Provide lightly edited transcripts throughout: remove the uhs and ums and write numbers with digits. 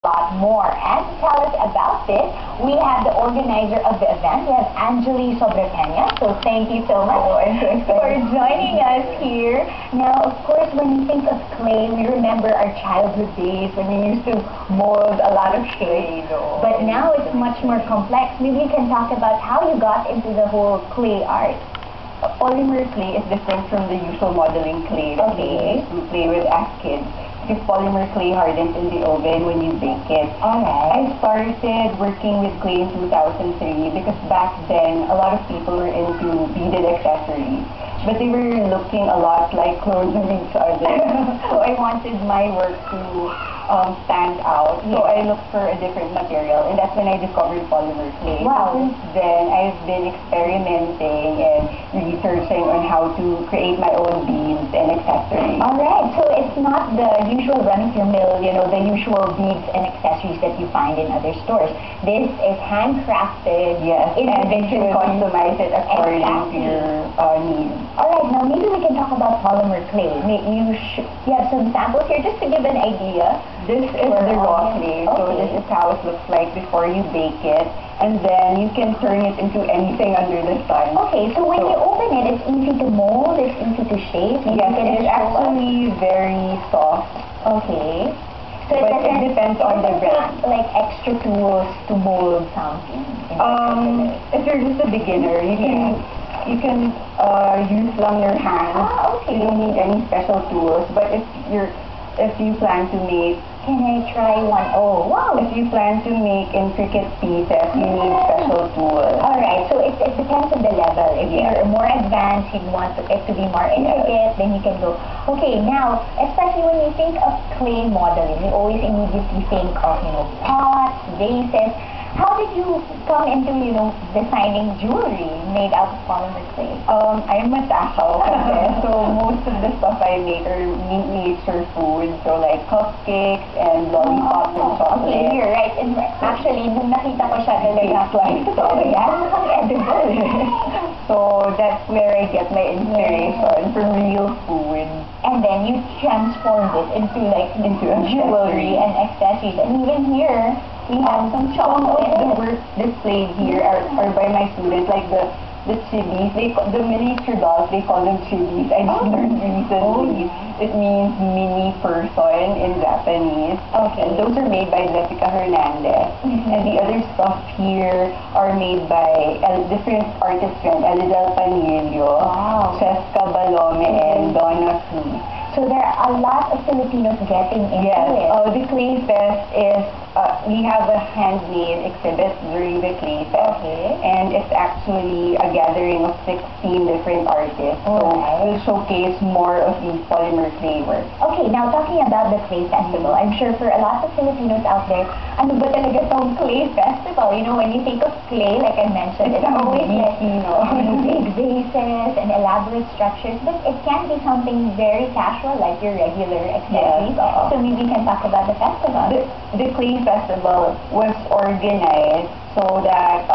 lot more. And to tell us about this, we have the organizer of the event. We have Angeli. So thank you so much for joining us here. Now, of course, when we think of clay, we remember our childhood days when we used to mold a lot of clay. But now it's much more complex. Maybe you can talk about how you got into the whole clay art. Polymer clay is different from the usual modeling clay that we used to play with as kids. Because polymer clay hardens in the oven when you bake it. I started working with clay in 2003 because back then a lot of people were into beaded accessories. But they were looking a lot like clones of each other. So I wanted my work to stand out. So I looked for a different material, and that's when I discovered polymer clay. Wow. Since then, I've been experimenting and researching on how to create my own beads and accessories. Alright, so it's not the usual run-of-your-mill, the usual beads and accessories that you find in other stores. This is handcrafted. Yes, and you can customize it according to your needs. Alright, now maybe we can talk about polymer clay. You have some samples here just to give an idea. This is the raw clay, so this is how it looks like before you bake it, and then you can turn it into anything under the sun. Okay, so when you open it, it's easy to mold, it's easy to shape. Yes, it's actually very soft. Okay. So but it depends on the brand. Like extra tools to mold something. If you're just a beginner, you can use lang your hands. Okay. You don't need any special tools. But if you plan to make, can I try one? Oh, wow. If you plan to make intricate pieces, you need special tools. Alright, so it depends on the level. If you're more advanced, you want it to be more intricate, then you can go. Okay, now, especially when you think of clay modeling, we always immediately think of, pots, vases. How did you come into, designing jewelry made out of polymer clay? I'm a takaw kasi, so most of the stuff I make are miniature food, so like cupcakes and lollipops and chocolate. Okay, you're right. And actually, nung nakita ko siya talaga, mukhang edible. So that's where I get my inspiration from real food. And then you transformed it into a jewelry and accessories. And even here, we have some chocolate. The work displayed here are by my students, like the chibis. The miniature dolls, they call them chibis. I just learned recently. It means mini person in Japanese. Okay. And those are made by Jessica Hernandez. And the other stuff here are made by different artists from Elidel Panilio, Cheska Balome, and Donna Cruz. So there are a lot of Filipinos getting into it. The Clay Fest is, we have a handmade exhibit during the Clay Fest. And it's actually a gathering of 16 different artists. So we'll showcase more of these polymer clay works. Okay, now talking about the Clay Festival, I'm sure for a lot of Filipinos out there, ano ba talaga itong Clay Festival? When you think of clay, like I mentioned, it's always big vases and elaborate structures, but it can be something very casual, like your regular accessories. So maybe you can talk about the festival. The Clay Festival was organized so that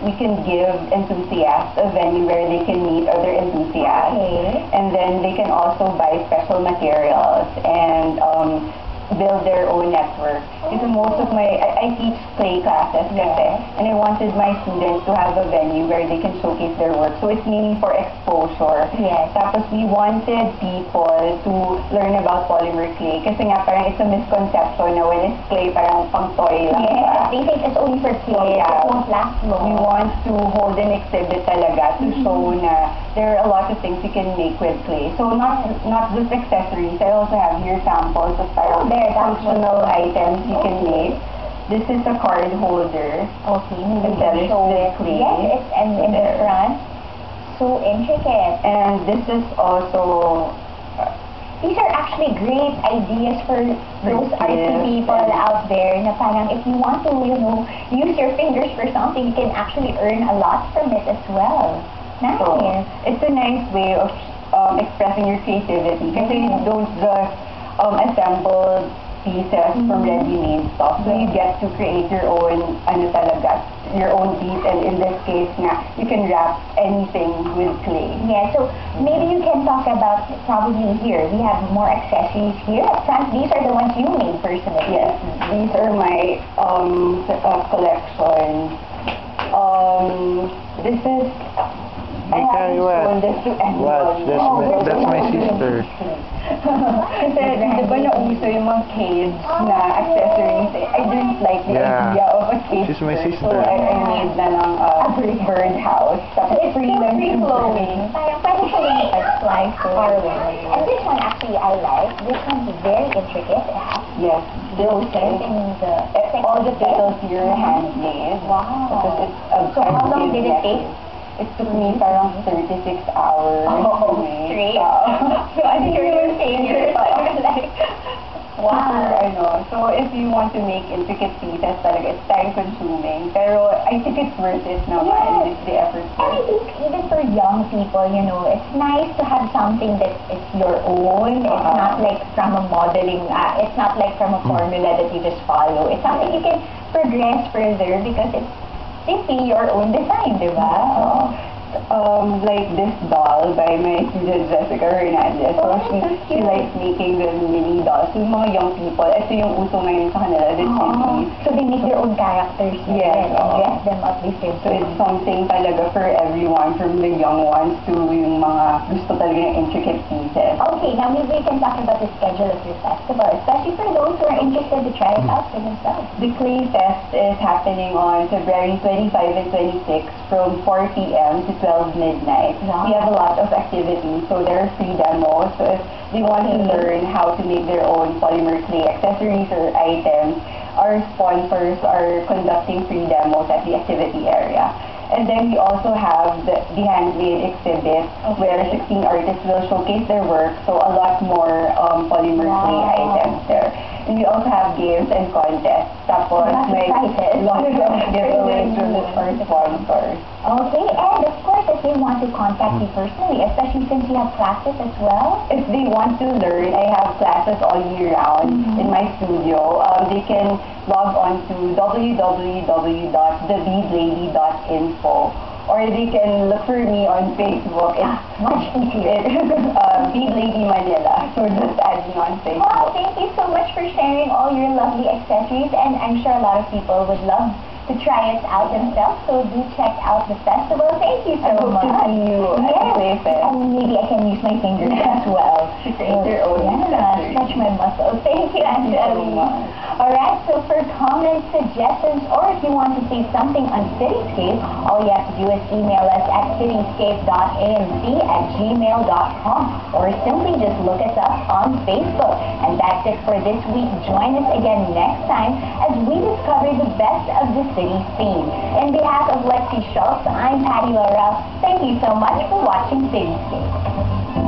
we can give enthusiasts a venue where they can meet other enthusiasts. And then they can also buy special materials and build their own network. Because most of I teach clay classes kasi, and I wanted my students to have a venue where they can showcase their work. So it's meaning for exposure. Tapos we wanted people to learn about polymer clay kasi nga parang it's a misconception na when it's clay parang pang toy lang. They think it's only for clay. It won't last long. We want to hold an exhibit talaga to show na there are a lot of things you can make with clay. So not just accessories. I also have here samples of functional items you can make. This is a card holder. Okay, maybe you show it. Yes, and in the front, so intricate. And this is also. These are actually great ideas for those artsy people out there. Na parang if you want to, use your fingers for something, you can actually earn a lot from it as well. Nice. So, it's a nice way of expressing your creativity. Kasi you don't just assemble pieces from ready-made stuff. So you get to create your own, your own piece, and in this case you can wrap anything with clay. So maybe you can talk about, probably here, we have more accessories here. These are the ones you made personally. Yes, these are my collection. This is, I haven't shown this to anyone. That's my sister. Kasi, di ba nauso yung mga cage na accessories? I didn't like the idea of a cage. She's my sister. So, I made na lang a bird house. Tapos, It's still free-flowing. Parang pwede siya lumipad, fly forward. And this one, actually, I like. This one's very intricate. It has yes, roses in the... all the petals here are handmade. Wow. Because it's a So, how long did it take? It took me parang 36 hours to make. Straight. So, I'm sure you're saying you're like... Wow. So if you want to make intricate pieces, talaga it's time-consuming. Pero I think it's worth it naman. Yes. It's the effort. And I think even for young people, it's nice to have something that is your own. It's not like from a modeling, it's not like from a formula that you just follow. It's something you can progress further because it's simply your own design, di ba? Like this doll by my student Jessica Hernandez. So she likes making the mini dolls. Yung mga young people, ito yung uso ngayon sa kanila, the cities. So they make their own characters and dress them up differently. So it's something talaga for everyone, from the young ones to yung mga gusto talaga ng intricate pieces. Okay, now maybe we can talk about the schedule of your festival, especially for those who are interested to try it out for themselves. The Clay Fest is happening on February 25 and 26 from 4 p.m. to 12 midnight. Wow. We have a lot of activities, so there are free demos. So if they want to learn how to make their own polymer clay accessories or items, our sponsors are conducting free demos at the activity area. And then we also have the handmade exhibit where 16 artists will showcase their work, so a lot more polymer clay items there. And we also have games and contests. Tapos, lots of giveaways from our sponsors. Okay, and of course, if they want to contact you personally, especially since you have classes as well. If they want to learn, I have classes all year round in my studio. They can log on to www.thebeadlady.info, or they can look for me on Facebook. It's much easier. Beadlady Manila. So just add me on Facebook. Well, thank you so much for sharing all your lovely accessories, and I'm sure a lot of people would love to try it out themselves, so do check out the festival. Thank you so much. I hope to see you at the Clay Fest. And maybe I can use my fingers as well to create your own. Stretch my muscles. Thank you, Angeli. Alright, so for comments, suggestions, or if you want to say something on Cityscape, all you have to do is email us at cityscape.amc@gmail.com, or simply just look us up on Facebook. And that's it for this week. Join us again next time as we discover the best of the city scene. In behalf of Lexi Schultz, I'm Patty Laurel. Thank you so much for watching Cityscape.